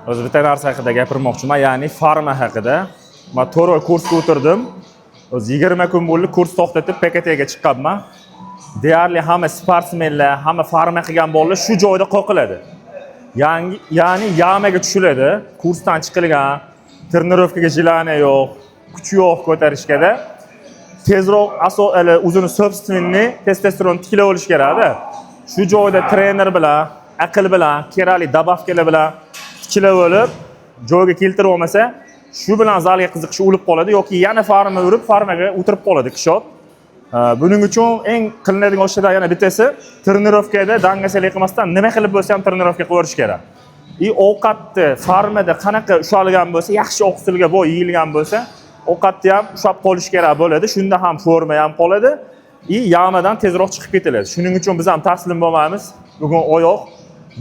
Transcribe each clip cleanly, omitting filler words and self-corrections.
O'zi bitta narsa haqida gapirmoqchiman, ya'ni farma haqida. Men 4 oy kursga o'tirdim. O'zi 20 kun bo'ldi kurs to'xtatib PKTga chiqqanman. Deyarli hamma sportsmenlar, hamma farma qilgan bolalar shu joyda qoqiladi. Ya'ni yamaga tushiladi, kursdan chiqilgan, trenirovkaga jilani yo'q, kuchi yo'q ko'tarishgada. Tezroq o'zini собственный testosteron tiklab olish kerak-da. Shu joyda trener bilan, aql bilan, kerakli dabavkalar bilan tiklab olib, joyga keltirib olmasa, shu bilan zalga qiziqishi o'lib qoladi yoki yana farma urib, farmaga o'tirib qoladi kishot. Buning uchun eng qilinadigan ishlardan yana bittasi trenirovkada dangasalik qilmasdan nima qilib bo'lsa ham trenirovka qilish kerak. Ovqatni farmada qanaqa ushalgan bo'lsa, yaxshi oqsilga boy yeyilgan bo'lsa, ovqatni ham ushab qolish kerak bo'ladi. Shunda ham forma ham qoladi. Yamadan tezroq chiqib ketiladi. Shuning uchun biz ham taslim bo'lmaymiz. Bugun oyoq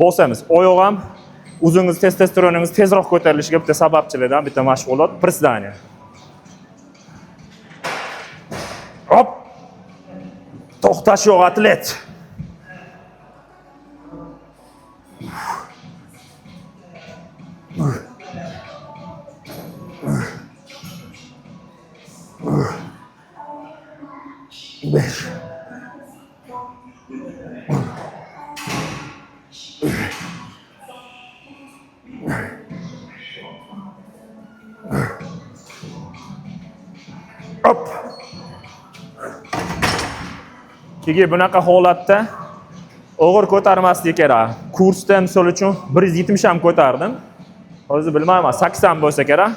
bosamiz. Oyoq ham o'zingiz testosteroningiz tezroq ko'tarilishiga bitta sababchilardan bitta mashg'ulot prisedание. Hop. To'xtash yo'q atlet. Besh. Hop. Keyin bunaqa holatda og'ir ko'tarmaslik kerak. Kursda misol uchun 170 ham ko'tardim. Hozir bilmayman, 80 bo'lsa kerak.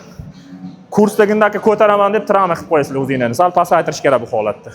Kursdagidagi ko'taraman deb travma qilib qo'yasizlar o'zingizni. Sal pasaytirish kerak bu holatda.